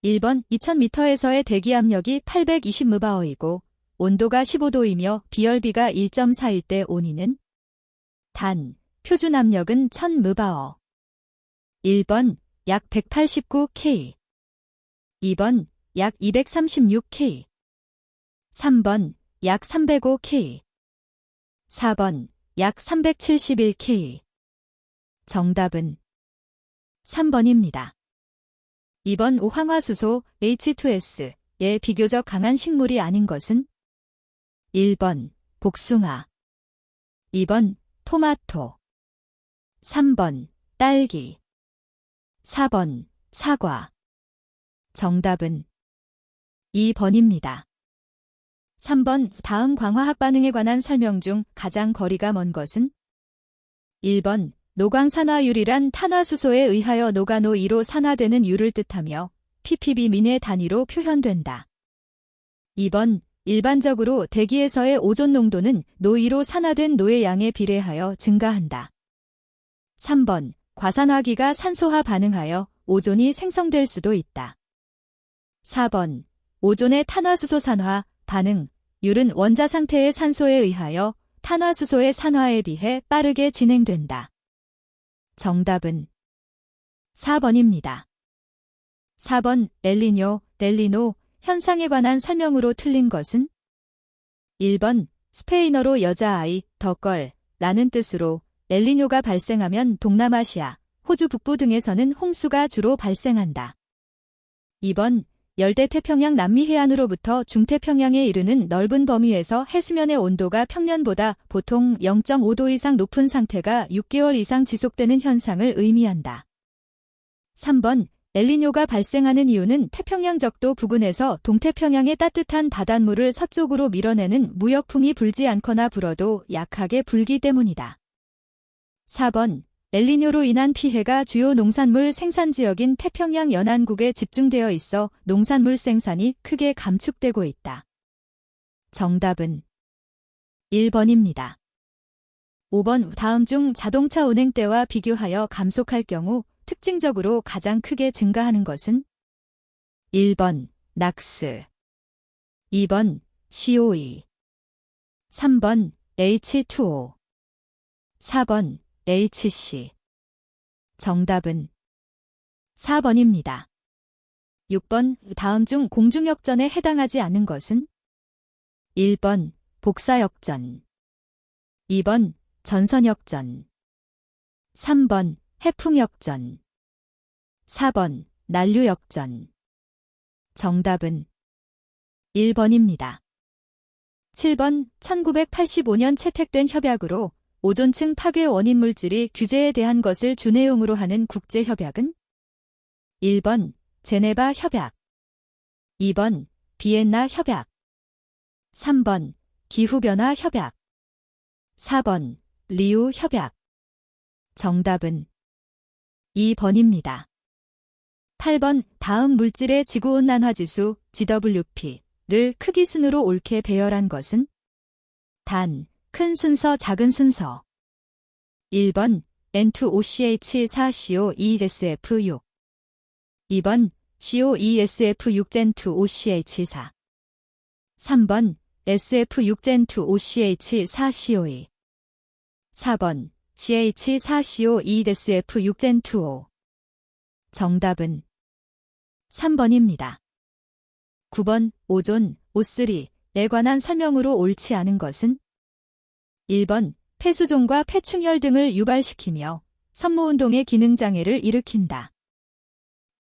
1번 2000m에서의 대기압력이 820m바어이고 온도가 15도이며 비열비가 1.4일 때 온이는 단, 표준 압력은 1000m바어. 1번 약 189K 2번 약 236K 3번 약 305K 4번 약 371K 정답은 3번입니다. 2번 황화수소 H2S에 비교적 강한 식물이 아닌 것은 1번 복숭아 2번 토마토 3번 딸기 4번 사과 정답은 2번입니다. 3번 다음 광화학 반응에 관한 설명 중 가장 거리가 먼 것은 1번 노광산화율이란 탄화수소에 의하여 노가-노2로 산화되는 율을 뜻하며 ppb민의 단위로 표현된다. 2번 일반적으로 대기에서의 오존 농도는 노2로 산화된 노의 양에 비례하여 증가한다. 3번 과산화기가 산소와 반응하여 오존이 생성될 수도 있다. 4번 오존의 탄화수소 산화 반응 율은 원자 상태의 산소에 의하여 탄화수소의 산화에 비해 빠르게 진행된다. 정답은 4번입니다. 4번 엘니뇨, 넬니노 현상에 관한 설명으로 틀린 것은 1번 스페인어로 여자아이, 더걸 라는 뜻으로 엘니뇨가 발생하면 동남아시아, 호주 북부 등에서는 홍수가 주로 발생한다. 2번 열대태평양 남미 해안으로부터 중태평양에 이르는 넓은 범위에서 해수면의 온도가 평년보다 보통 0.5도 이상 높은 상태가 6개월 이상 지속되는 현상을 의미한다. 3번 엘니뇨가 발생하는 이유는 태평양 적도 부근에서 동태평양의 따뜻한 바닷물을 서쪽으로 밀어내는 무역풍이 불지 않거나 불어도 약하게 불기 때문이다. 4번 엘니뇨로 인한 피해가 주요 농산물 생산지역인 태평양 연안국에 집중되어 있어 농산물 생산이 크게 감축되고 있다. 정답은 1번입니다. 5번 다음 중 자동차 운행 때와 비교하여 감속할 경우 특징적으로 가장 크게 증가하는 것은 1번 낙스 2번 CO2 3번 H2O 4번 HC 정답은 4번입니다. 6번 다음 중 공중역전에 해당하지 않는 것은 1번 복사역전 2번 전선역전 3번 해풍역전 4번 난류역전 정답은 1번입니다. 7번 1985년 채택된 협약으로 오존층 파괴 원인 물질이 규제에 대한 것을 주 내용으로 하는 국제협약은 1번 제네바 협약 2번 비엔나 협약 3번 기후변화 협약 4번 리우 협약 정답은 2번입니다. 8번 다음 물질의 지구온난화지수 GWP를 크기순으로 옳게 배열한 것은 단, 큰 순서, 작은 순서 1번 N2OCH4CO2SF6 2번 CO2SF6Gen2OCH4 3번 SF6Gen2OCH4CO2 4번 CH4CO2SF6Gen2O 정답은 3번입니다. 9번 오존, O3에 관한 설명으로 옳지 않은 것은 1번 폐수종과 폐충혈 등을 유발시키며 선모운동의 기능장애를 일으킨다.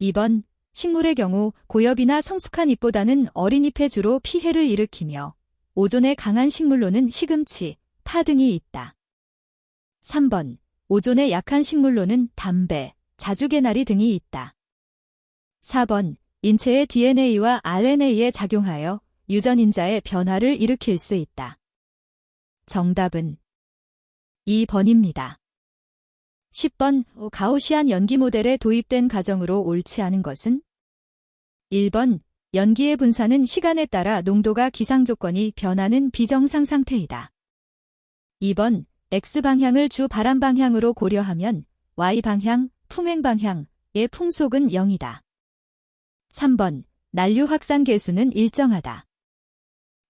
2번 식물의 경우 고엽이나 성숙한 잎보다는 어린 잎에 주로 피해를 일으키며 오존에 강한 식물로는 시금치, 파 등이 있다. 3번 오존에 약한 식물로는 담배, 자주개나리 등이 있다. 4번 인체의 DNA와 RNA에 작용하여 유전인자의 변화를 일으킬 수 있다. 정답은 2번입니다. 10번 가우시안 연기 모델에 도입된 가정으로 옳지 않은 것은 1번 연기의 분산은 시간에 따라 농도가 기상조건이 변하는 비정상 상태이다. 2번 X방향을 주 바람 방향으로 고려하면 Y방향, 풍행 방향의 풍속은 0이다. 3번. 난류 확산 계수는 일정하다.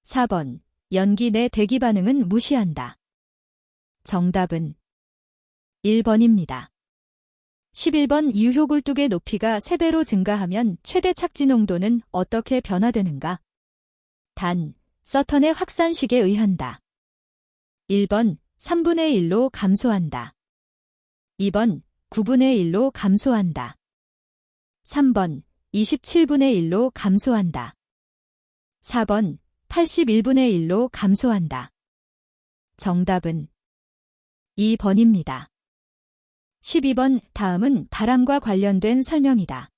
4번. 연기 내 대기 반응은 무시한다. 정답은 1번입니다. 11번. 유효굴뚝의 높이가 3배로 증가하면 최대 착지 농도는 어떻게 변화되는가? 단, 서턴의 확산식에 의한다. 1번. 3분의 1로 감소한다. 2번. 9분의 1로 감소한다. 3번. 27분의 1로 감소한다. 4번. 81분의 1로 감소한다. 정답은 2번입니다. 12번. 다음은 바람과 관련된 설명이다.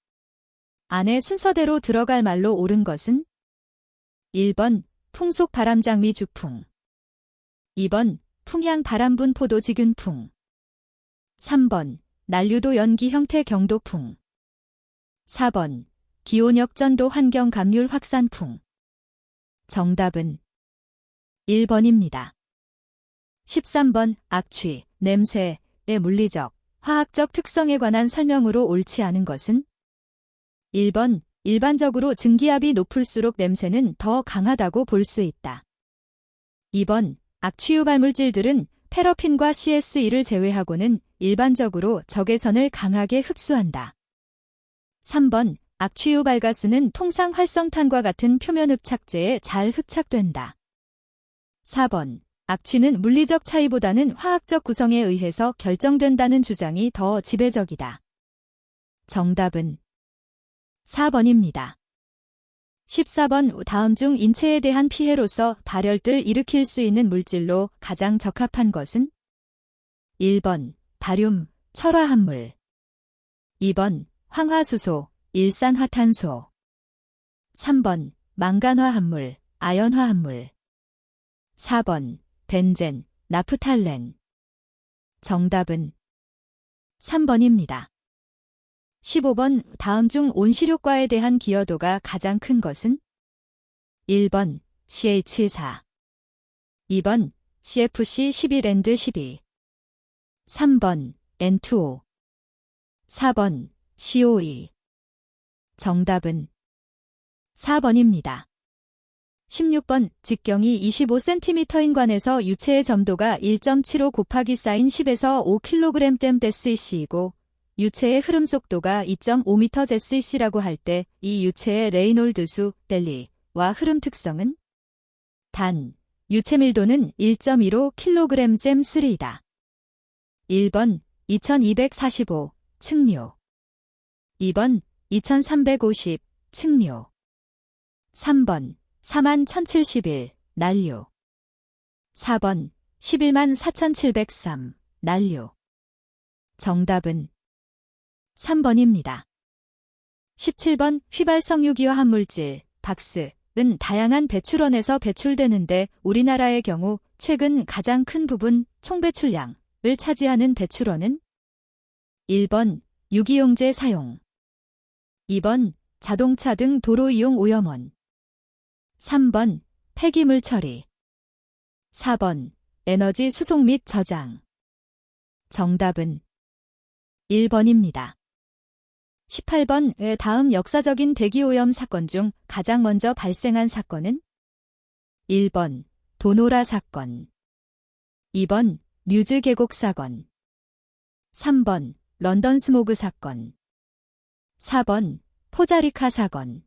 안에 순서대로 들어갈 말로 옳은 것은? 1번. 풍속 바람장미 주풍. 2번. 풍향 바람분 포도지균풍. 3번. 난류도 연기 형태 경도풍. 4번. 기온역 전도 환경 감률 확산풍. 정답은 1번입니다. 13번. 악취, 냄새의 물리적, 화학적 특성에 관한 설명으로 옳지 않은 것은? 1번. 일반적으로 증기압이 높을수록 냄새는 더 강하다고 볼 수 있다. 2번. 악취 유발물질들은 패러핀과 CSE를 제외하고는 일반적으로 적외선을 강하게 흡수한다. 3번. 악취 유발가스는 통상 활성탄과 같은 표면 흡착제에 잘 흡착된다. 4번. 악취는 물리적 차이보다는 화학적 구성에 의해서 결정된다는 주장이 더 지배적이다. 정답은 4번입니다. 14번. 다음 중 인체에 대한 피해로서 발열을 일으킬 수 있는 물질로 가장 적합한 것은? 1번. 바륨, 철화합물. 2번. 황화수소, 일산화탄소. 3번. 망간화합물, 아연화합물. 4번. 벤젠, 나프탈렌. 정답은 3번입니다. 15번. 다음 중 온실효과에 대한 기여도가 가장 큰 것은? 1번. CH4. 2번. CFC11&12. 3번. N2O. 4번. CO2. 정답은 4번입니다. 16번. 직경이 25cm인 관에서 유체의 점도가 1.75 곱하기 사인 10에서 5kg/dc이고 유체의 흐름 속도가 2.5m/s라고 할 때 이 유체의 레이놀드 수, 델리와 흐름 특성은? 단, 유체 밀도는 1.15 kg/cm3이다. 1번. 2245 층류. 2번. 2350 층류. 3번. 41,071 난류. 4번. 114,703 난류. 정답은 3번입니다. 17번. 휘발성유기화 합물질, 박스는 다양한 배출원에서 배출되는데 우리나라의 경우 최근 가장 큰 부분 총배출량을 차지하는 배출원은? 1번. 유기용제 사용. 2번. 자동차 등 도로 이용 오염원. 3번. 폐기물 처리. 4번. 에너지 수송 및 저장. 정답은 1번입니다. 18번. 다음 역사적인 대기오염 사건 중 가장 먼저 발생한 사건은? 1번. 도노라 사건. 2번. 뮤즈 계곡 사건. 3번. 런던 스모그 사건. 4번. 포자리카 사건.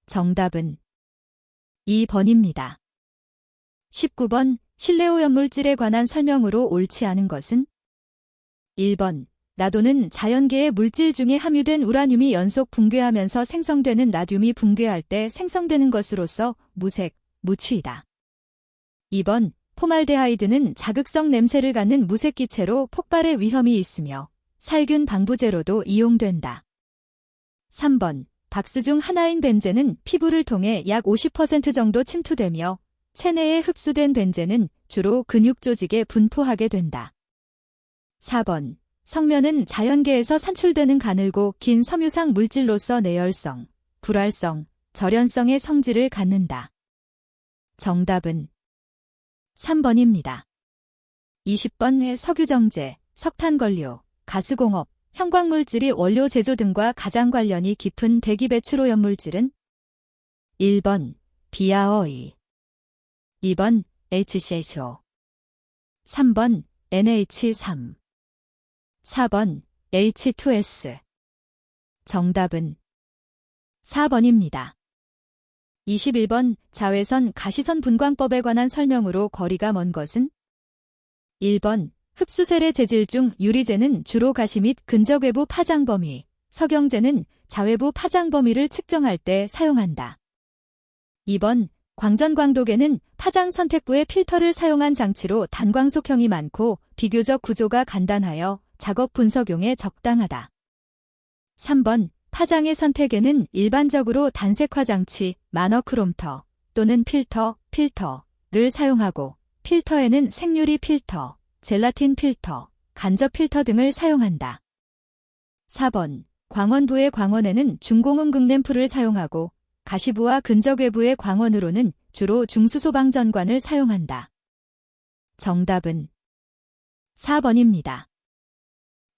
정답은 2번입니다. 19번. 실내오염물질에 관한 설명으로 옳지 않은 것은? 1번. 라돈은 자연계의 물질 중에 함유된 우라늄이 연속 붕괴하면서 생성되는 나듐이 붕괴할 때 생성되는 것으로서 무색, 무취이다. 2번. 포말데하이드는 자극성 냄새를 갖는 무색기체로 폭발의 위험이 있으며 살균 방부제로도 이용된다. 3번. 박스 중 하나인 벤젠은 피부를 통해 약 50% 정도 침투되며 체내에 흡수된 벤젠은 주로 근육 조직에 분포하게 된다. 4번. 성면은 자연계에서 산출되는 가늘고 긴 섬유상 물질로서 내열성, 불활성, 절연성의 성질을 갖는다. 정답은 3번입니다. 20번. 석유정제, 석탄관료, 가스공업, 형광물질이 원료 제조 등과 가장 관련이 깊은 대기 배출 오염물질은 1번 비아어이, 2번 HCHO, 3번 NH3, 4번 H2S. 정답은 4번입니다. 21번 자외선 가시선 분광법에 관한 설명으로 거리가 먼 것은 1번 흡수셀의 재질 중 유리재는 주로 가시 및 근적 외부 파장 범위, 석영재는 자외부 파장 범위를 측정할 때 사용한다. 2번 광전광도계는 파장 선택부의 필터를 사용한 장치로 단광속형이 많고 비교적 구조가 간단하여 작업 분석용에 적당하다. 3번 파장의 선택에는 일반적으로 단색화 장치, 마너크롬터 또는 필터를 사용하고 필터에는 생유리 필터, 젤라틴 필터, 간접 필터 등을 사용한다. 4번 광원부의 광원에는 중공음 극램프를 사용하고 가시부와 근적 외부의 광원으로는 주로 중수소방전관을 사용한다. 정답은 4번입니다.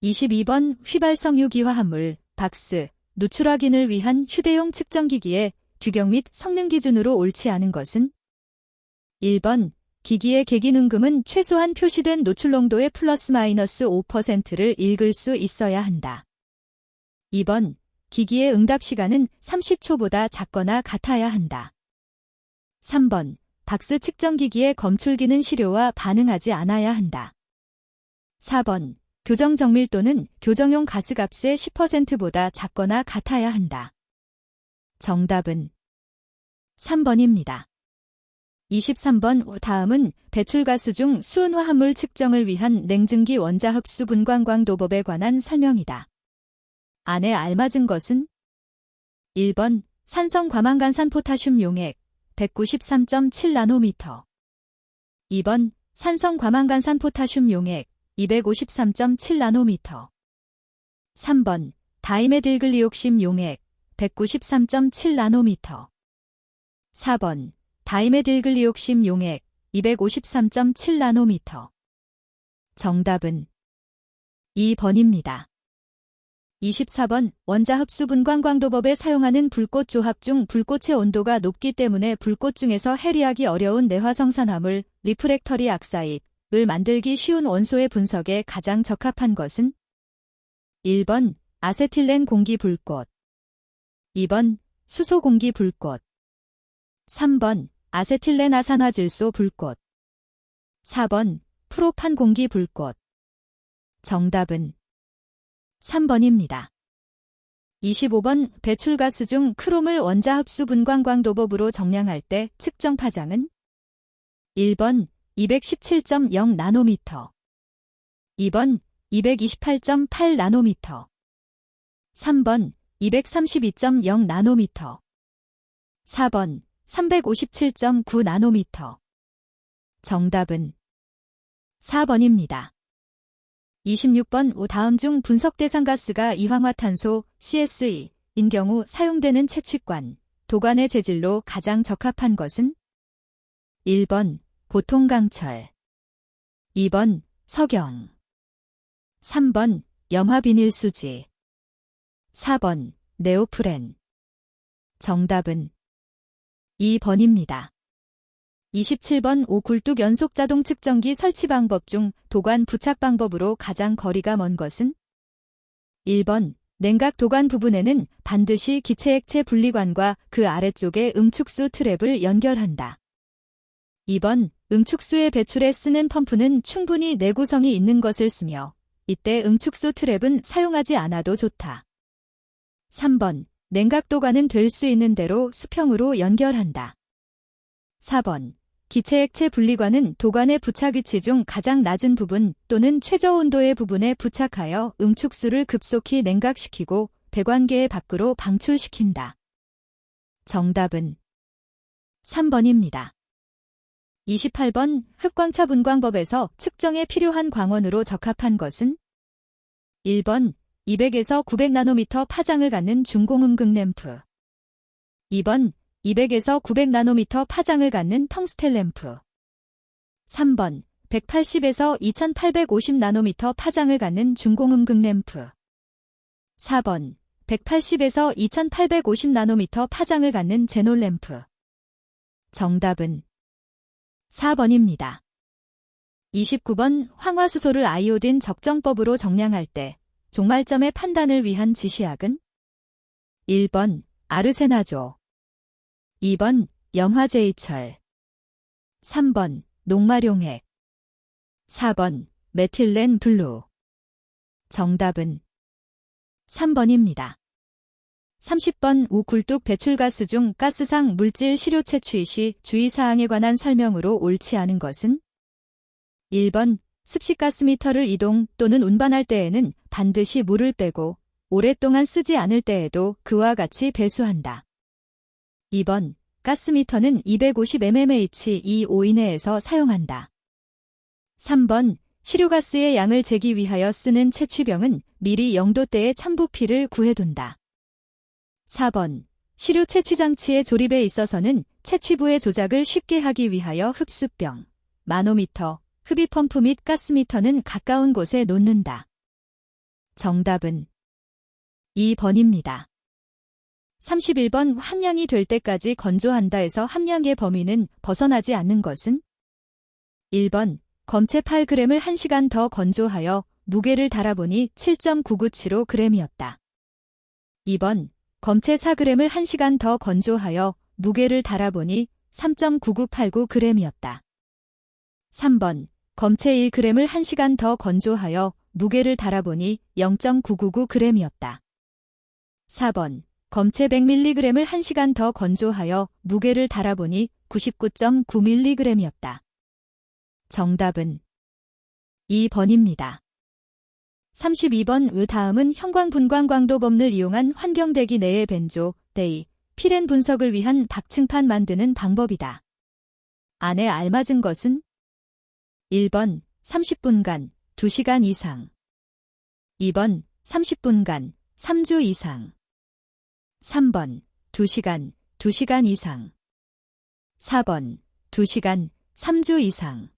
22번 휘발성 유기화합물, 박스, 누출 확인을 위한 휴대용 측정기기의 규격 및 성능 기준으로 옳지 않은 것은 1번 기기의 계기능금은 최소한 표시된 노출 농도의 플러스 마이너스 5%를 읽을 수 있어야 한다. 2번 기기의 응답 시간은 30초보다 작거나 같아야 한다. 3번 박스 측정기기의 검출기는 시료와 반응하지 않아야 한다. 4번 교정 정밀도는 교정용 가스값의 10%보다 작거나 같아야 한다. 정답은 3번입니다. 23번 다음은 배출가스 중 수은화합물 측정을 위한 냉증기 원자흡수 분광광도법에 관한 설명이다. 안에 알맞은 것은 1번 산성 과망간산 포타슘 용액 193.7나노미터, 2번 산성 과망간산 포타슘 용액 253.7나노미터, 3번 다이메딜글리옥심 용액 193.7나노미터, 4번 다이메딜글리옥심 용액 253.7나노미터. 정답은 2번입니다. 24번 원자흡수 분광광도법에 사용하는 불꽃 조합 중 불꽃의 온도가 높기 때문에 불꽃 중에서 해리하기 어려운 내화성산화물 리프렉터리 악사이드를 만들기 쉬운 원소의 분석에 가장 적합한 것은 1번 아세틸렌 공기 불꽃, 2번 수소 공기 불꽃, 3번 아세틸렌 아산화질소 불꽃, 4번 프로판 공기 불꽃. 정답은 3번입니다. 25번 배출가스 중 크롬을 원자흡수 분광광도법으로 정량할 때 측정 파장은 1번 217.0 나노미터, 2번 228.8 나노미터, 3번 232.0 나노미터, 4번 357.9 나노미터. 정답은 4번입니다. 26번 다음 중 분석 대상 가스가 이황화탄소 CSE인 경우 사용되는 채취관, 도관의 재질로 가장 적합한 것은 1번 보통강철, 2번 석영, 3번 염화비닐수지, 4번 네오프렌. 정답은 2번입니다. 27번 굴뚝 연속 자동 측정기 설치 방법 중 도관 부착 방법으로 가장 거리가 먼 것은 1번 냉각 도관 부분에는 반드시 기체액체 분리관과 그 아래쪽에 응축수 트랩을 연결한다. 2번 응축수의 배출에 쓰는 펌프는 충분히 내구성이 있는 것을 쓰며 이때 응축수 트랩은 사용하지 않아도 좋다. 3번 냉각 도관은 될 수 있는 대로 수평으로 연결한다. 4번 기체액체 분리관은 도관의 부착 위치 중 가장 낮은 부분 또는 최저 온도의 부분에 부착하여 응축수를 급속히 냉각시키고 배관계의 밖으로 방출시킨다. 정답은 3번입니다. 28번 흑광차 분광법에서 측정에 필요한 광원으로 적합한 것은 1번 200에서 900나노미터 파장을 갖는 중공음 극램프, 2번 200에서 900나노미터 파장을 갖는 텅스텐 램프, 3번 180에서 2850나노미터 파장을 갖는 중공음 극램프. 4번 180에서 2850나노미터 파장을 갖는 제놀램프. 정답은 4번입니다. 29번 황화수소를 아이오딘 적정법으로 정량할 때 종말점의 판단을 위한 지시약은 1번 아르세나조, 2번 염화제이철, 3번 녹말용액, 4번 메틸렌 블루. 정답은 3번입니다. 30번 우굴뚝 배출가스 중 가스상 물질 시료 채취 시 주의사항에 관한 설명으로 옳지 않은 것은 1번 습식가스미터를 이동 또는 운반할 때에는 반드시 물을 빼고 오랫동안 쓰지 않을 때에도 그와 같이 배수한다. 2번 가스미터는 250mmH2O 이내에서 사용한다. 3번 시료가스의 양을 재기 위하여 쓰는 채취병은 미리 0도대의 참부피를 구해둔다. 4번 시료 채취장치의 조립에 있어서는 채취부의 조작을 쉽게 하기 위하여 흡수병, 마노미터, 흡입펌프 및 가스미터는 가까운 곳에 놓는다. 정답은 2번입니다. 31번 함량이 될 때까지 건조한다에서 함량의 범위는 벗어나지 않는 것은 1번 검체 8g을 1시간 더 건조하여 무게를 달아보니 7.997g이었다. 2번 검체 4g을 1시간 더 건조하여 무게를 달아보니 3.9989g이었다. 3번 검체 1g을 1시간 더 건조하여 무게를 달아보니 0.999g이었다. 4번 검체 100mg을 1시간 더 건조하여 무게를 달아보니 99.9mg이었다. 정답은 2번입니다. 32번 다음은 형광분광광도법을 이용한 환경대기 내의 벤조, 데이, 피렌 분석을 위한 박층판 만드는 방법이다. 안에 알맞은 것은 1번 30분간 2시간 이상, 2번 30분간 3주 이상, 3번 2시간 2시간 이상, 4번 2시간 3주 이상.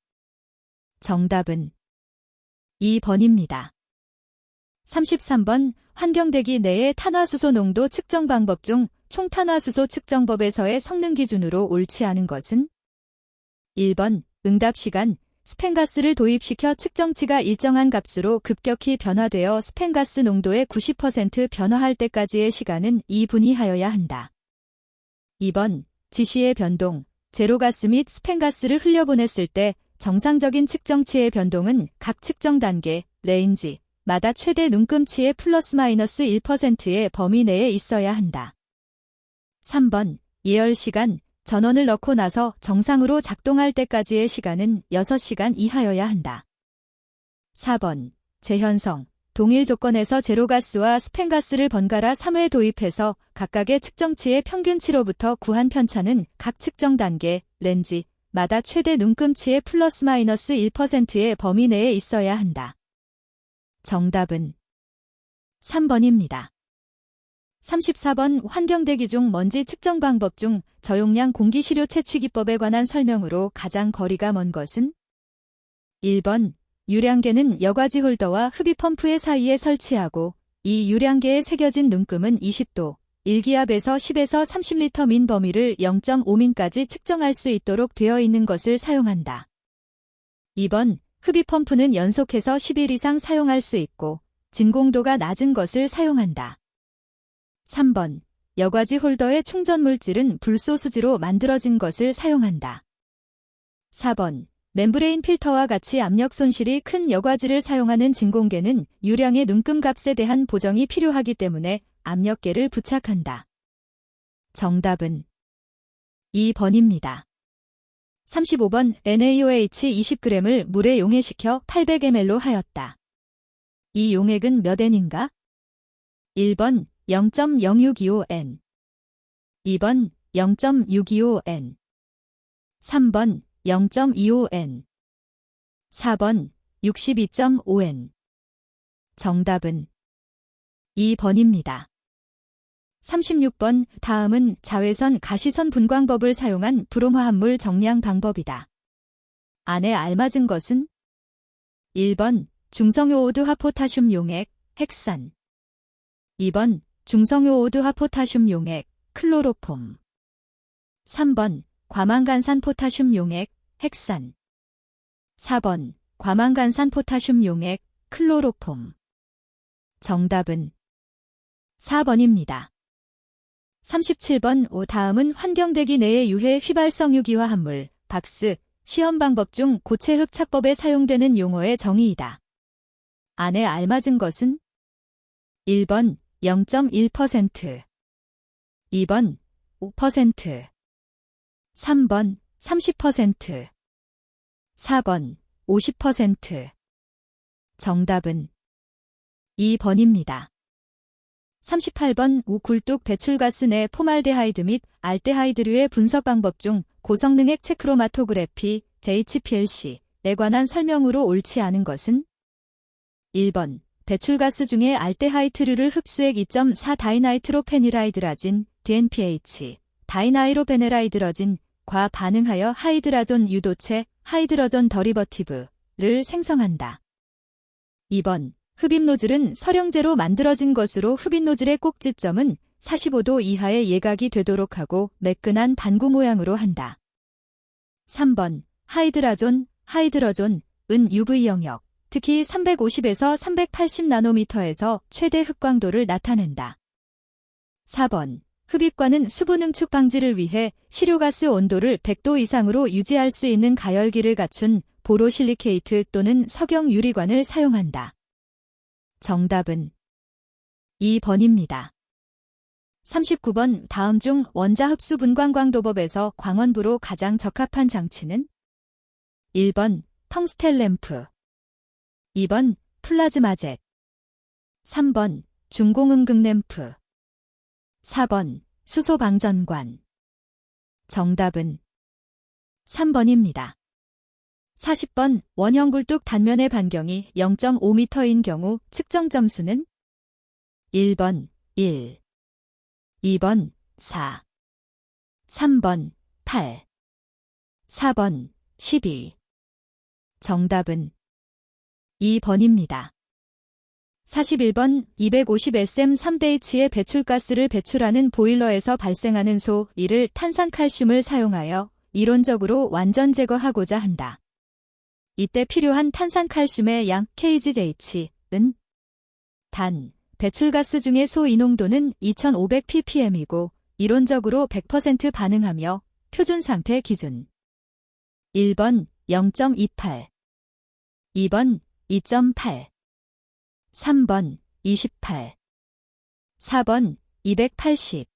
정답은 2번입니다. 33번 환경대기 내의 탄화수소 농도 측정 방법 중 총탄화수소 측정법에서의 성능 기준으로 옳지 않은 것은 1번 응답시간 스팬가스를 도입시켜 측정치가 일정한 값으로 급격히 변화되어 스팬가스 농도의 90% 변화할 때까지의 시간은 2분이 하여야 한다. 2번 지시의 변동, 제로가스 및 스팬가스를 흘려보냈을 때 정상적인 측정치의 변동은 각 측정 단계, 레인지, 마다 최대 눈금치의 플러스 마이너스 1%의 범위 내에 있어야 한다. 3번 예열시간, 전원을 넣고 나서 정상으로 작동할 때까지의 시간은 6시간 이하여야 한다. 4번 재현성, 동일 조건에서 제로가스와 스팬가스를 번갈아 3회 도입해서 각각의 측정치의 평균치로부터 구한 편차는 각 측정 단계, 렌지, 마다 최대 눈금치의 플러스 마이너스 1%의 범위 내에 있어야 한다. 정답은 3번입니다. 34번 환경대기 중 먼지 측정 방법 중 저용량 공기시료 채취기법에 관한 설명으로 가장 거리가 먼 것은 1번 유량계는 여과지 홀더와 흡입펌프의 사이에 설치하고 이 유량계에 새겨진 눈금은 20도, 1기압에서 10에서 30리터 민 범위를 0.5민까지 측정할 수 있도록 되어 있는 것을 사용한다. 2번 흡입펌프는 연속해서 10일 이상 사용할 수 있고 진공도가 낮은 것을 사용한다. 3번 여과지 홀더의 충전물질은 불소 수지로 만들어진 것을 사용한다. 4번 멤브레인 필터와 같이 압력 손실이 큰 여과지를 사용하는 진공계는 유량의 눈금값에 대한 보정이 필요하기 때문에 압력계를 부착한다. 정답은 2번입니다. 35번 NaOH 20g을 물에 용해시켜 800ml로 하였다. 이 용액은 몇 N인가? 1번 0.0625N, 2번 0.625N, 3번 0.25N, 4번 62.5N. 정답은 2번입니다. 36번 다음은 자외선 가시선 분광법을 사용한 브롬화합물 정량 방법이다. 안에 알맞은 것은 1번 중성요오드 화포타슘 용액, 핵산, 2번 중성요오드화 포타슘 용액, 클로로폼. 3번 과망간산 포타슘 용액, 핵산. 4번 과망간산 포타슘 용액, 클로로폼. 정답은 4번입니다. 37번 다음은 환경대기 내의 유해 휘발성 유기화합물, 박스, 시험 방법 중 고체 흡착법에 사용되는 용어의 정의이다. 안에 알맞은 것은 1번 0.1%, 2번 5%, 3번 30%, 4번 50%. 정답은 2번입니다. 38번 굴뚝 배출가스 내 포말데하이드 및 알데하이드류의 분석 방법 중 고성능 액체 크로마토그래피 HPLC에 관한 설명으로 옳지 않은 것은 1번 배출가스 중에 알데하이드류를 흡수액 2.4 다이나이트로페닐하이드라진 DNPH, 다이나이로페네라이드러진과 반응하여 하이드라존 유도체 하이드러전 더리버티브를 생성한다. 2번 흡입 노즐은 설형제로 만들어진 것으로 흡입 노즐의 꼭지점은 45도 이하의 예각이 되도록 하고 매끈한 반구 모양으로 한다. 3번 하이드러존은 UV 영역, 특히 350에서 380 나노미터에서 최대 흡광도를 나타낸다. 4번 흡입관은 수분 응축 방지를 위해 시료가스 온도를 100도 이상으로 유지할 수 있는 가열기를 갖춘 보로실리케이트 또는 석영 유리관을 사용한다. 정답은 2번입니다. 39번 다음 중 원자 흡수 분광광도법에서 광원부로 가장 적합한 장치는 1번 텅스텐 램프, 2번 플라즈마젯, 3번 중공음극 램프, 4번 수소방전관. 정답은 3번입니다. 40번 원형 굴뚝 단면의 반경이 0.5m인 경우 측정 점수는 1번 1, 2번 4, 3번 8, 4번 12. 정답은 2번입니다. 41번 250sm 3대H의 배출가스를 배출하는 보일러에서 발생하는 이를 탄산칼슘을 사용하여 이론적으로 완전 제거하고자 한다. 이때 필요한 탄산칼슘의 양 kgH은 단, 배출가스 중의 인농도는 2500ppm이고 이론적으로 100% 반응하며 표준상태 기준 1번 0.28, 2번 2.8, 3번 28, 4번 280.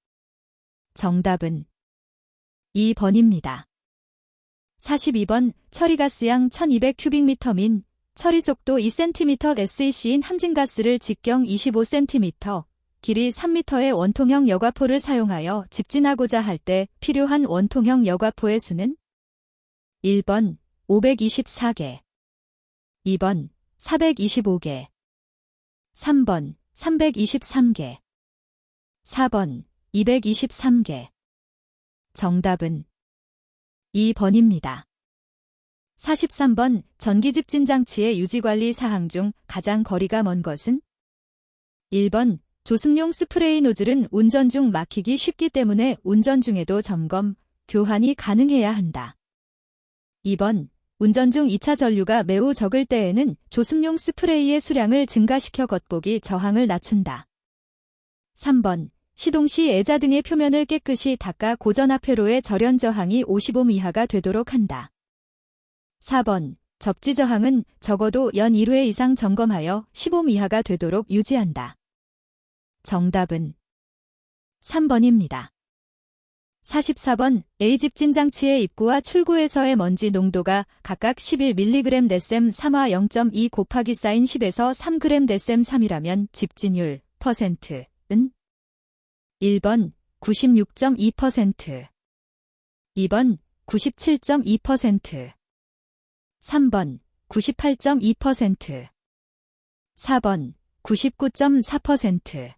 정답은 2번입니다. 42번 처리가스양 1200큐빅미터 민 처리속도 2cm SEC인 함진가스를 직경 25cm, 길이 3m의 원통형 여과포를 사용하여 직진하고자 할 때 필요한 원통형 여과포의 수는 1번 524개, 2번 425개, 3번 323개, 4번 223개. 정답은 2번입니다. 43번 전기집진장치의 유지관리 사항 중 가장 거리가 먼 것은 1번 조승용 스프레이 노즐은 운전 중 막히기 쉽기 때문에 운전 중에도 점검, 교환이 가능해야 한다. 2번 운전 중 2차 전류가 매우 적을 때에는 조승용 스프레이의 수량을 증가시켜 겉보기 저항을 낮춘다. 3번 시동 시 애자 등의 표면을 깨끗이 닦아 고전압회로의 절연 저항이 50옴 이하가 되도록 한다. 4번 접지 저항은 적어도 연 1회 이상 점검하여 10옴 이하가 되도록 유지한다. 정답은 3번입니다. 44번 A집진장치의 입구와 출구에서의 먼지 농도가 각각 11mg 데셈 3화 0.2 곱하기 사인 10에서 3g 데셈 3이라면 집진율 %은 1번 96.2%, 2번 97.2%, 3번 98.2%, 4번 99.4%.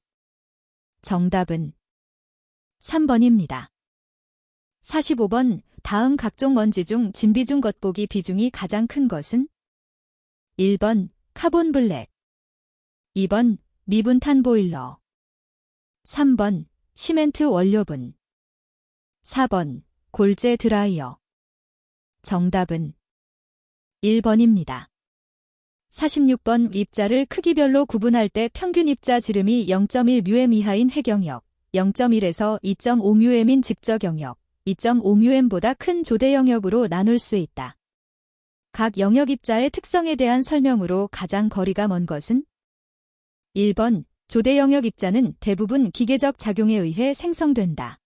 정답은 3번입니다. 45번 다음 각종 먼지 중 진비중 겉보기 비중이 가장 큰 것은 1번 카본블랙, 2번 미분탄 보일러, 3번 시멘트 원료분. 4번 골재 드라이어. 정답은 1번입니다. 46번 입자를 크기별로 구분할 때 평균 입자 지름이 0.1μm 이하인 해경역, 0.1에서 2.5μm인 직저경역, 2.5μm보다 큰 조대 영역으로 나눌 수 있다. 각 영역 입자의 특성에 대한 설명으로 가장 거리가 먼 것은? 1번 조대 영역 입자는 대부분 기계적 작용에 의해 생성된다.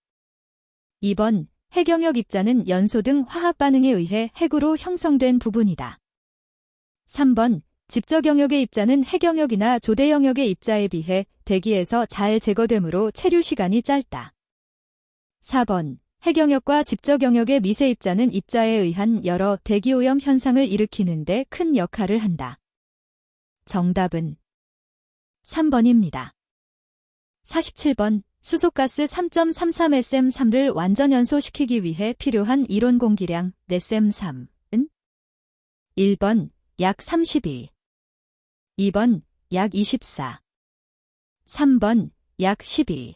2번 해경역 입자는 연소 등 화학 반응에 의해 핵으로 형성된 부분이다. 3번 직저경역의 입자는 해경역이나 조대 영역의 입자에 비해 대기에서 잘 제거되므로 체류 시간이 짧다. 4번 해경역과 직저경역의 미세 입자는 입자에 의한 여러 대기오염 현상을 일으키는 데 큰 역할을 한다. 정답은 3번입니다. 47번 수소가스 3.33sm3를 완전 연소시키기 위해 필요한 이론 공기량 sm3은 1번 약 32, 2번 약 24, 3번 약 12,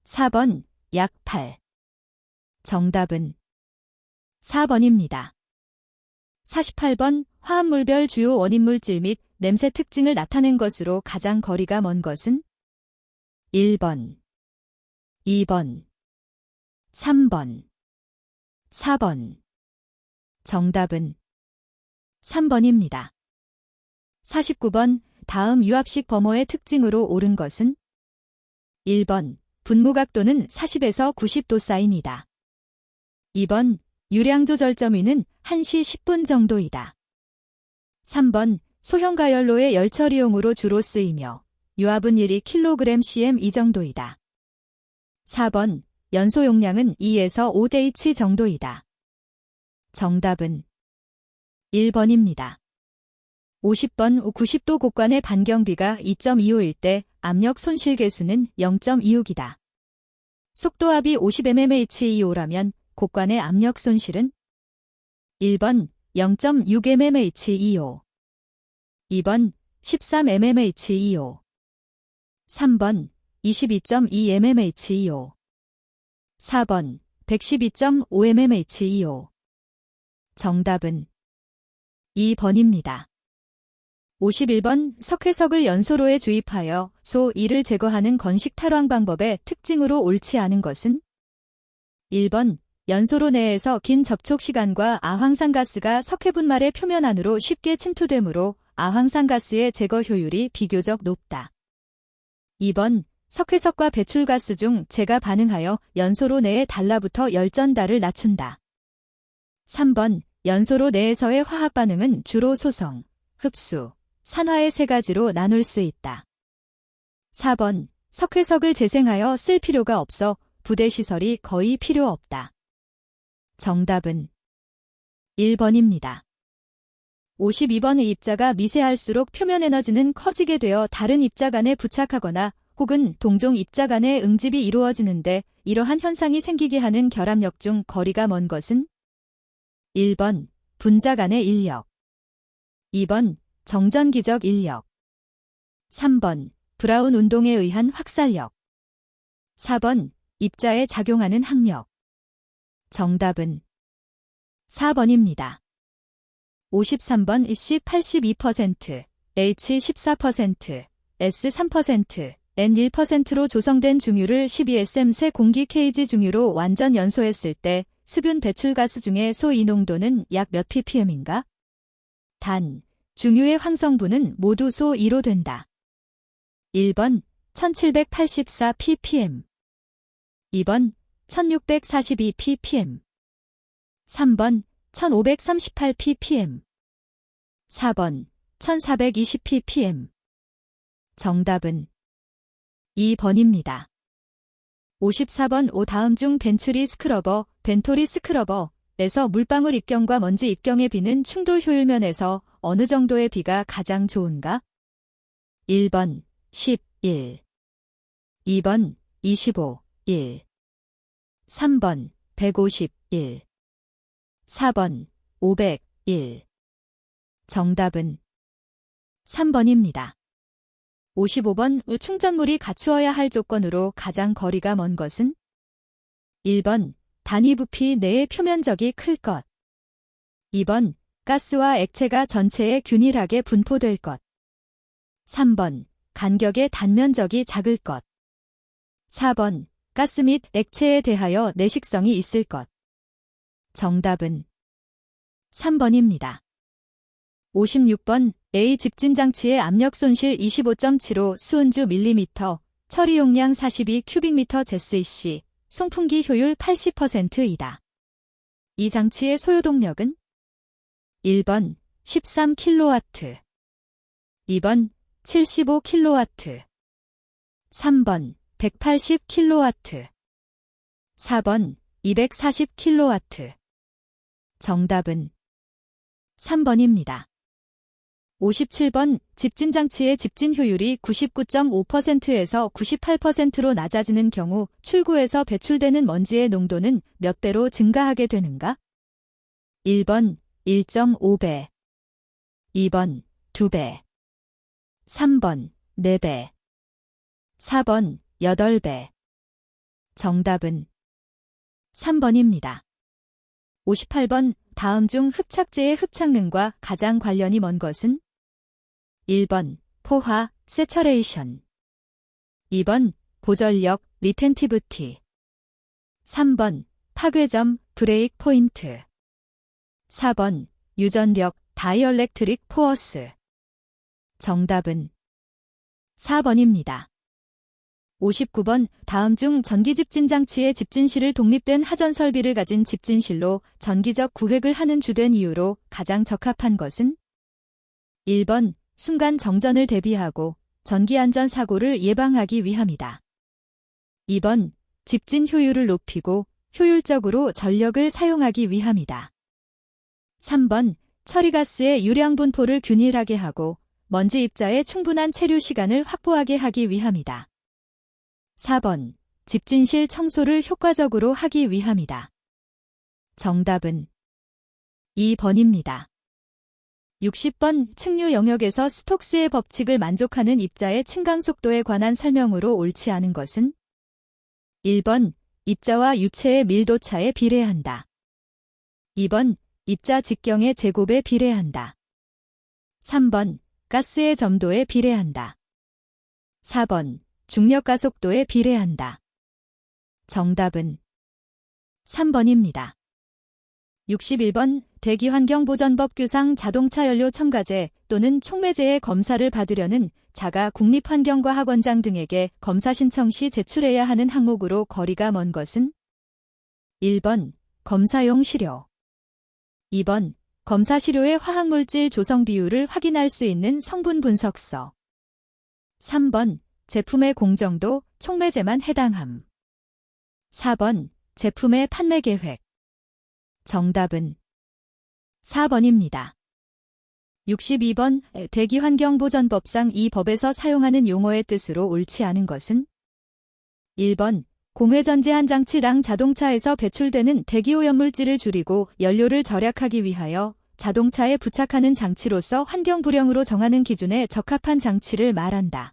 4번 약 8. 정답은 4번입니다. 48번 화합물별 주요 원인물질 및 냄새 특징을 나타낸 것으로 가장 거리가 먼 것은? 1번, 2번, 3번, 4번. 정답은 3번입니다. 49번 다음 유압식 버머의 특징으로 옳은 것은? 1번 분무각도는 40에서 90도 사인이다. 2번 유량 조절점위는 1시 10분 정도이다. 3번 소형 가열로의 열 처리용으로 주로 쓰이며 유압은 1이 kg/cm 이 정도이다. 4번 연소 용량은 2에서 5dH 정도이다. 정답은 1번입니다. 50번 90도 곡관의 반경비가 2.25일 때 압력 손실 계수는 0.26이다. 속도압이 50mmHg/O라면 곡관의 압력 손실은? 1번 0.6mmHg/O, 2번 13mmHg/O, 3번 22.2mmHg/O, 4번 112.5mmHg/O. 정답은 2번입니다. 51번 석회석을 연소로에 주입하여 소 2를 제거하는 건식 탈황 방법의 특징으로 옳지 않은 것은? 1번 연소로 내에서 긴 접촉 시간과 아황산가스가 석회분말의 표면 안으로 쉽게 침투되므로 아황산가스의 제거 효율이 비교적 높다. 2번 석회석과 배출가스 중 재가 반응하여 연소로 내에 달라붙어 열전달을 낮춘다. 3번 연소로 내에서의 화학 반응은 주로 소성, 흡수, 산화의 세 가지로 나눌 수 있다. 4번 석회석을 재생하여 쓸 필요가 없어 부대 시설이 거의 필요 없다. 정답은 1번입니다. 52번의 입자가 미세할수록 표면 에너지는 커지게 되어 다른 입자 간에 부착하거나 혹은 동종 입자 간의 응집이 이루어지는데 이러한 현상이 생기게 하는 결합력 중 거리가 먼 것은? 1번 분자 간의 인력, 2번 정전기적 인력, 3번 브라운 운동에 의한 확살력, 4번 입자에 작용하는 항력. 정답은 4번입니다. 53번 C 82%, H 14%, S 3%, N 1%로 조성된 중유를 12sm 세 공기 kg 중유로 완전 연소했을 때 습윤 배출가스 중에 소 2 농도는 약 몇 ppm인가? 단, 중유의 황성분은 모두 소 2로 된다. 1번 1784 ppm, 2번 1642 ppm, 3번 1538 ppm, 4번 1420 ppm. 정답은 2번입니다. 54번 다음 중 벤츄리 스크러버, 벤토리 스크러버에서 물방울 입경과 먼지 입경의 비는 충돌 효율 면에서 어느 정도의 비가 가장 좋은가? 1번 11, 2번 25, 1, 3번 151, 4번 501. 정답은 3번입니다. 55번 충전물이 갖추어야 할 조건으로 가장 거리가 먼 것은? 1번 단위 부피 내의 표면적이 클 것. 2번 가스와 액체가 전체에 균일하게 분포될 것. 3번 간격의 단면적이 작을 것. 4번 가스 및 액체에 대하여 내식성이 있을 것. 정답은 3번입니다. 56번 A 집진장치의 압력 손실 25.75 수은주 밀리미터, 처리 용량 42 큐빅미터 제스이씨, 송풍기 효율 80%이다. 이 장치의 소요동력은? 1번 13kW, 2번 75kW, 3번 180kW, 4번 240kW. 정답은 3번입니다. 57번 집진장치의 집진 효율이 99.5%에서 98%로 낮아지는 경우 출구에서 배출되는 먼지의 농도는 몇 배로 증가하게 되는가? 1번 1.5배, 2번 2배, 3번 4배, 4번 8배. 정답은 3번입니다. 58번 다음 중 흡착제의 흡착능과 가장 관련이 먼 것은? 1번 포화, 세처레이션, 2번 보전력, 리텐티브티, 3번 파괴점, 브레이크 포인트, 4번 유전력, 다이얼렉트릭 포어스. 정답은 4번입니다. 59번 다음 중 전기집진장치의 집진실을 독립된 하전 설비를 가진 집진실로 전기적 구획을 하는 주된 이유로 가장 적합한 것은? 1번 순간 정전을 대비하고 전기안전 사고를 예방하기 위함이다. 2번 집진 효율을 높이고 효율적으로 전력을 사용하기 위함이다. 3번 처리가스의 유량 분포를 균일하게 하고 먼지 입자에 충분한 체류 시간을 확보하게 하기 위함이다. 4번 집진실 청소를 효과적으로 하기 위함이다. 정답은 2번입니다. 60번 측류 영역에서 스톡스의 법칙을 만족하는 입자의 침강 속도에 관한 설명으로 옳지 않은 것은? 1번 입자와 유체의 밀도차에 비례한다. 2번 입자 직경의 제곱에 비례한다. 3번 가스의 점도에 비례한다. 4번 중력 가속도에 비례한다. 정답은 3번입니다. 61번 대기환경보전법 규상 자동차 연료 첨가제 또는 촉매제의 검사를 받으려는 자가 국립환경과학원장 등에게 검사 신청 시 제출해야 하는 항목으로 거리가 먼 것은? 1번 검사용 시료, 2번 검사 시료의 화학물질 조성 비율을 확인할 수 있는 성분 분석서, 3번 제품의 공정도, 촉매제만 해당함, 4번 제품의 판매 계획. 정답은 4번입니다. 62번 대기환경보전법상 이 법에서 사용하는 용어의 뜻으로 옳지 않은 것은? 1번 공회전제한 장치랑 자동차에서 배출되는 대기오염물질을 줄이고 연료를 절약하기 위하여 자동차에 부착하는 장치로서 환경불량으로 정하는 기준에 적합한 장치를 말한다.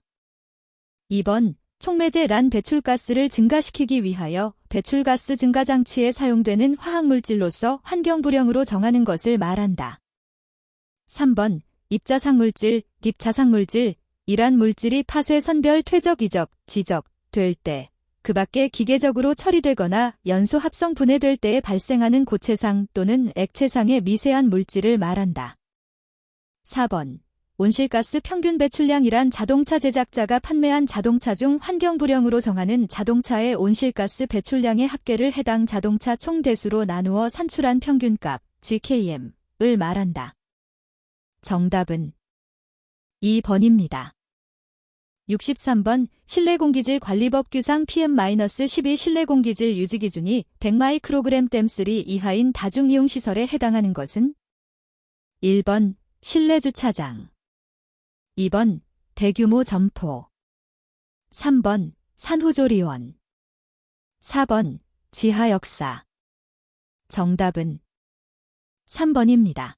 2번 촉매제 란 배출가스를 증가시키기 위하여 배출가스 증가 장치에 사용되는 화학물질로서 환경불량으로 정하는 것을 말한다. 3번 입자상물질, 립자상물질, 이란 물질이 파쇄 선별 퇴적 이적, 지적, 될 때, 그 밖에 기계적으로 처리되거나 연소 합성 분해될 때에 발생하는 고체상 또는 액체상의 미세한 물질을 말한다. 4번 온실가스 평균 배출량이란 자동차 제작자가 판매한 자동차 중 환경불량으로 정하는 자동차의 온실가스 배출량의 합계를 해당 자동차 총 대수로 나누어 산출한 평균값, GKM을 말한다. 정답은 2번입니다. 63번 실내공기질 관리법 규상 PM-12 실내공기질 유지기준이 100마이크로그램 댐3 이하인 다중이용시설에 해당하는 것은? 1번 실내주차장, 2번 대규모 점포, 3번 산후조리원, 4번 지하역사. 정답은 3번입니다.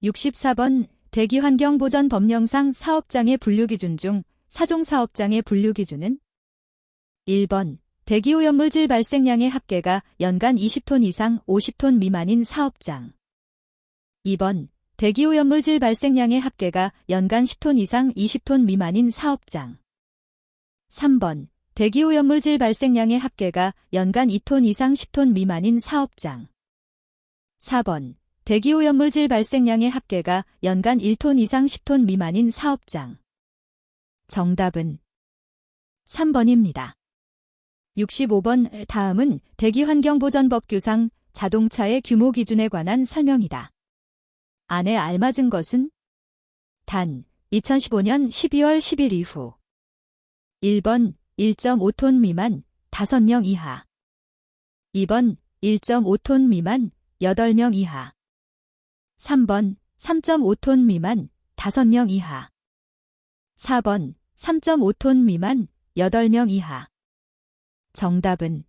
64번 대기환경보전법령상 사업장의 분류기준 중 사종사업장의 분류기준은 1번 대기오염물질 발생량의 합계가 연간 20톤 이상 50톤 미만인 사업장. 2번 대기오염물질 발생량의 합계가 연간 10톤 이상 20톤 미만인 사업장. 3번 대기오염물질 발생량의 합계가 연간 2톤 이상 10톤 미만인 사업장. 4번 대기오염물질 발생량의 합계가 연간 1톤 이상 10톤 미만인 사업장. 정답은 3번입니다. 65번 다음은 대기환경보전법규상 자동차의 규모 기준에 관한 설명이다. 안에 알맞은 것은? 단, 2015년 12월 10일 이후 1번 1.5톤 미만 5명 이하 2번 1.5톤 미만 8명 이하 3번 3.5톤 미만 5명 이하 4번 3.5톤 미만 8명 이하. 정답은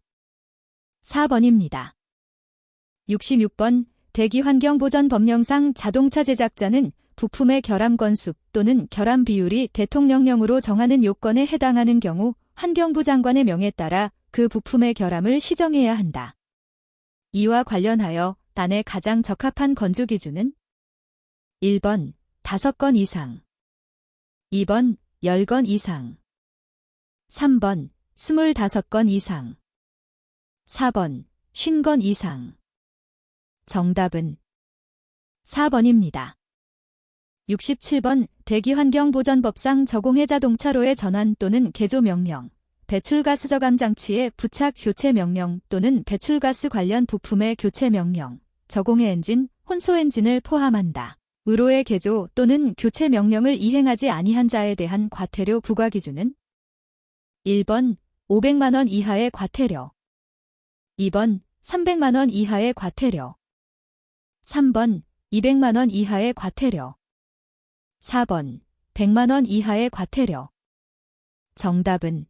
4번입니다. 66번 대기환경보전법령상 자동차 제작자는 부품의 결함 건수 또는 결함 비율이 대통령령으로 정하는 요건에 해당하는 경우 환경부 장관의 명에 따라 그 부품의 결함을 시정해야 한다. 이와 관련하여 단에 가장 적합한 건조 기준은 1번 5건 이상 2번 10건 이상 3번 25건 이상 4번 50건 이상. 정답은 4번입니다. 67번 대기환경보전법상 적용해 자동차로의 전환 또는 개조 명령, 배출가스 저감 장치의 부착 교체 명령 또는 배출가스 관련 부품의 교체 명령, 적용해 엔진, 혼소 엔진을 포함한다. 의로의 개조 또는 교체 명령을 이행하지 아니한 자에 대한 과태료 부과 기준은 1번 500만원 이하의 과태료 2번 300만원 이하의 과태료 3번 200만원 이하의 과태료 4번 100만원 이하의 과태료. 정답은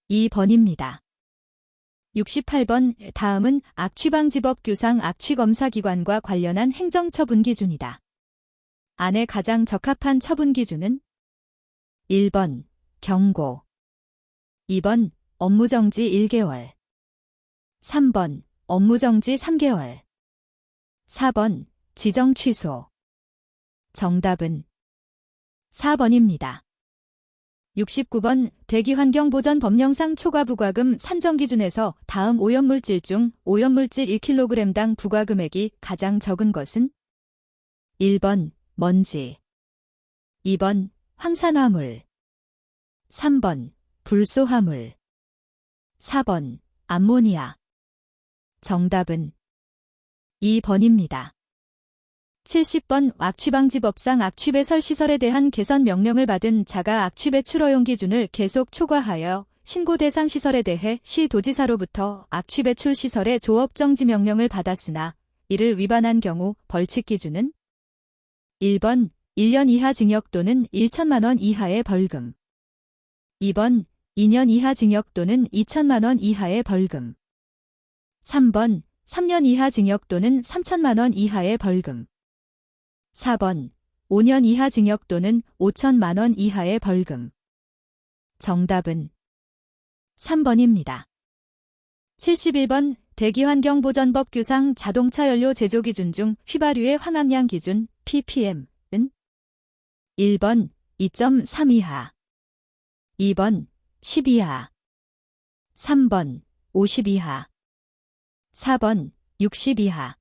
2번입니다. 68번 다음은 악취방지법규상 악취검사기관과 관련한 행정처분 기준이다. 안에 가장 적합한 처분 기준은 1번 경고 2번 업무정지 1개월 3번 업무정지 3개월 4번 지정 취소. 정답은 4번입니다. 69번 대기환경보전법령상 초과부과금 산정기준에서 다음 오염물질 중 오염물질 1kg당 부과금액이 가장 적은 것은 1번 먼지 2번 황산화물 3번 불소화물 4번 암모니아. 정답은 2번입니다. 70번 악취방지법상 악취배설 시설에 대한 개선 명령을 받은 자가 악취배출 허용 기준을 계속 초과하여 신고 대상 시설에 대해 시도지사로부터 악취배출 시설의 조업정지 명령을 받았으나 이를 위반한 경우 벌칙 기준은 1번 1년 이하 징역 또는 1천만 원 이하의 벌금 2번 2년 이하 징역 또는 2천만 원 이하의 벌금 3번 3년 이하 징역 또는 3천만 원 이하의 벌금 4번 5년 이하 징역 또는 5천만 원 이하의 벌금. 정답은 3번입니다. 71번 대기환경보전법규상 자동차 연료 제조 기준 중 휘발유의 황학량 기준 ppm은 1번 2.3 이하 2번 10 이하 3번 50 이하 4번 60 이하.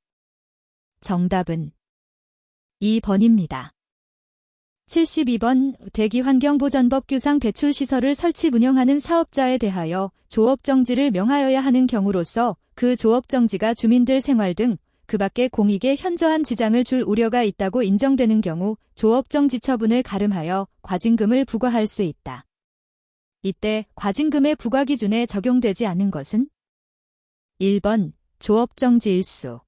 정답은 2번입니다. 72번 대기환경보전법규상 배출시설을 설치 운영하는 사업자에 대하여 조업정지를 명하여야 하는 경우로서 그 조업정지가 주민들 생활 등 그 밖의 공익에 현저한 지장을 줄 우려가 있다고 인정되는 경우 조업정지 처분을 가름하여 과징금을 부과할 수 있다. 이때 과징금의 부과 기준에 적용되지 않는 것은 1번 조업정지 일수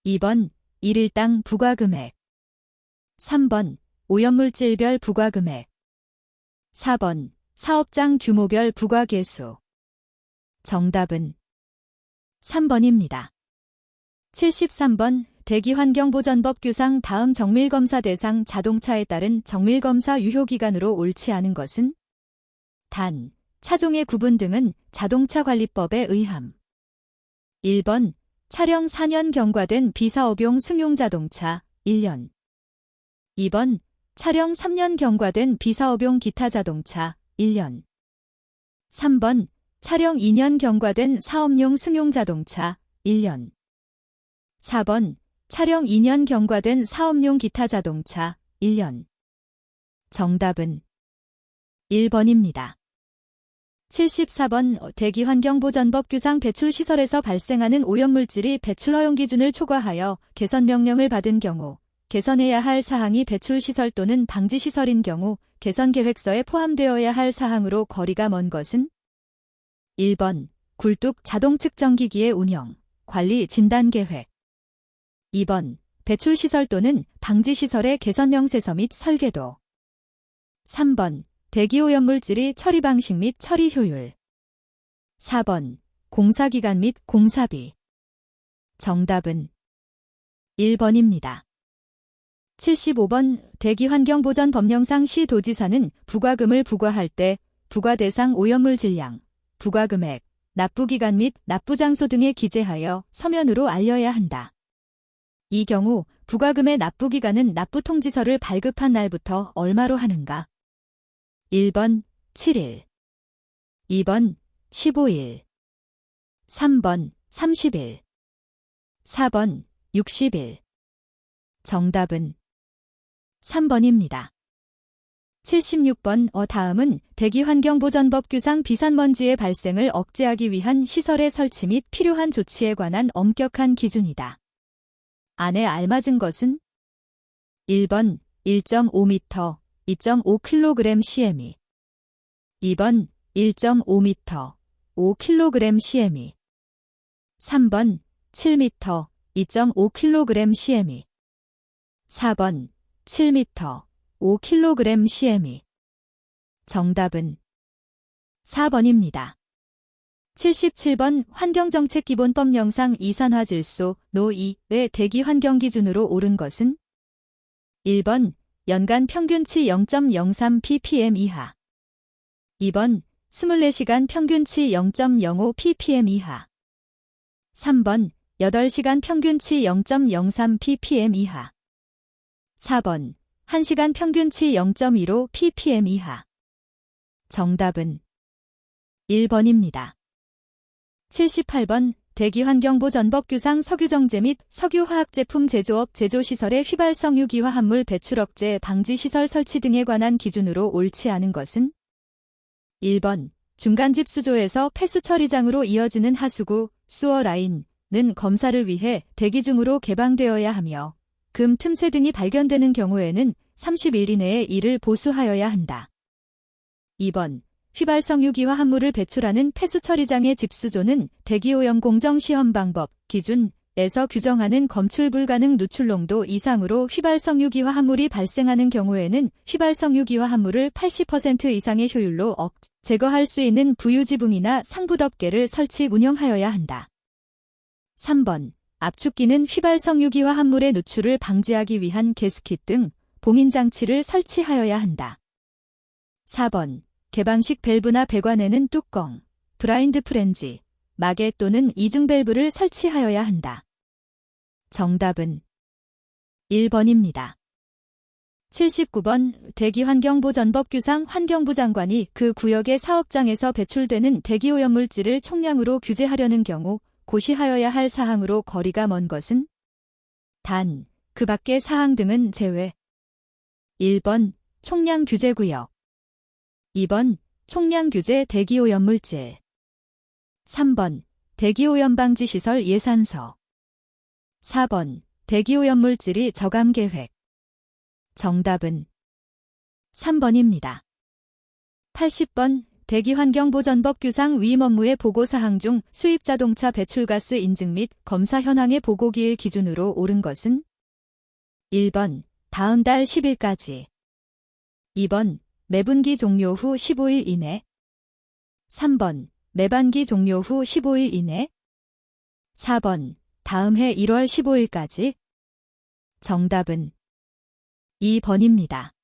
2번 일일당 부과금액 3번 오염물질별 부과금액 4번 사업장 규모별 부과개수. 정답은 3번입니다. 73번 대기환경보전법 규상 다음 정밀검사 대상 자동차에 따른 정밀검사 유효기간으로 옳지 않은 것은 단, 차종의 구분 등은 자동차관리법에 의함. 1번, 차량 4년 경과된 비사업용 승용자동차 1년. 2번, 차량 3년 경과된 비사업용 기타 자동차 1년. 3번, 차량 2년 경과된 사업용 승용자동차 1년. 4번, 차량 2년 경과된 사업용 기타 자동차 1년. 정답은 1번입니다. 74번 대기환경보전법 규상 배출시설에서 발생하는 오염물질이 배출 허용 기준을 초과하여 개선 명령을 받은 경우 개선해야 할 사항이 배출시설 또는 방지시설인 경우 개선 계획서에 포함되어야 할 사항으로 거리가 먼 것은 1번 굴뚝 자동 측정기기의 운영, 관리 진단 계획 2번 배출시설 또는 방지시설의 개선 명세서 및 설계도 3번 대기오염물질이 처리 방식 및 처리 효율 4번 공사기간 및 공사비 정답은 1번입니다. 75번 대기환경보전 법령상 시도지사는 부과금을 부과할 때 부과 대상 오염물 질량, 부과금액, 납부기간 및 납부장소 등에 기재하여 서면으로 알려야 한다. 이 경우 부과금의 납부기간은 납부통지서를 발급한 날부터 얼마로 하는가? 1번 7일 2번 15일 3번 30일 4번 60일 정답은 3번입니다. 76번 다음은 대기환경보전법 규상 비산먼지의 발생을 억제하기 위한 시설의 설치 및 필요한 조치에 관한 엄격한 기준이다. 안에 알맞은 것은 1번 1.5m 2.5kg CME 2번 1.5m 5kg CME 3번 7m 2.5kg CME 4번 7m 5kg CME 정답은 4번입니다. 77번 환경정책기본법령상 이산화질소 노2의 대기환경기준으로 옳은 것은 1번 연간 평균치 0.03 ppm 이하 2번 24시간 평균치 0.05 ppm 이하 3번 8시간 평균치 0.03 ppm 이하 4번 1시간 평균치 0.15 ppm 이하 정답은 1번입니다. 78번 대기환경보전법 규상 석유정제 및 석유화학제품 제조업 제조시설의 휘발성 유기화합물 배출 억제 방지시설 설치 등에 관한 기준으로 옳지 않은 것은 1번 중간집 수조에서 폐수 처리장으로 이어지는 하수구, 수어 라인은 검사를 위해 대기 중으로 개방되어야 하며 금 틈새 등이 발견되는 경우에는 30일 이내에 이를 보수하여야 한다. 2번 휘발성 유기화합물을 배출하는 폐수 처리장의 집수조는 대기오염 공정 시험 방법 기준에서 규정하는 검출 불가능 누출농도 이상으로 휘발성 유기화합물이 발생하는 경우에는 휘발성 유기화합물을 80% 이상의 효율로 제거할 수 있는 부유지붕이나 상부덮개를 설치 운영하여야 한다. 3번 압축기는 휘발성 유기화합물의 누출을 방지하기 위한 게스킷 등 봉인장치를 설치하여야 한다. 4번 개방식 밸브나 배관에는 뚜껑, 브라인드 프렌지, 마개 또는 이중 밸브를 설치하여야 한다. 정답은 1번입니다. 79번 대기환경보전법 규상 환경부 장관이 그 구역의 사업장에서 배출되는 대기오염물질을 총량으로 규제하려는 경우 고시하여야 할 사항으로 거리가 먼 것은 단, 그 밖의 사항 등은 제외 1번 총량 규제구역 2번 총량 규제 대기오염물질 3번 대기오염 방지시설 예산서 4번 대기오염물질이 저감 계획 정답은 3번입니다. 80번 대기환경보전법 규상 위임 업무의 보고사항 중 수입자동차 배출가스 인증 및 검사 현황의 보고기일 기준으로 옳은 것은 1번 다음 달 10일까지 2번 매분기 종료 후 15일 이내 3번 매반기 종료 후 15일 이내 4번 다음 해 1월 15일까지 정답은 2번입니다.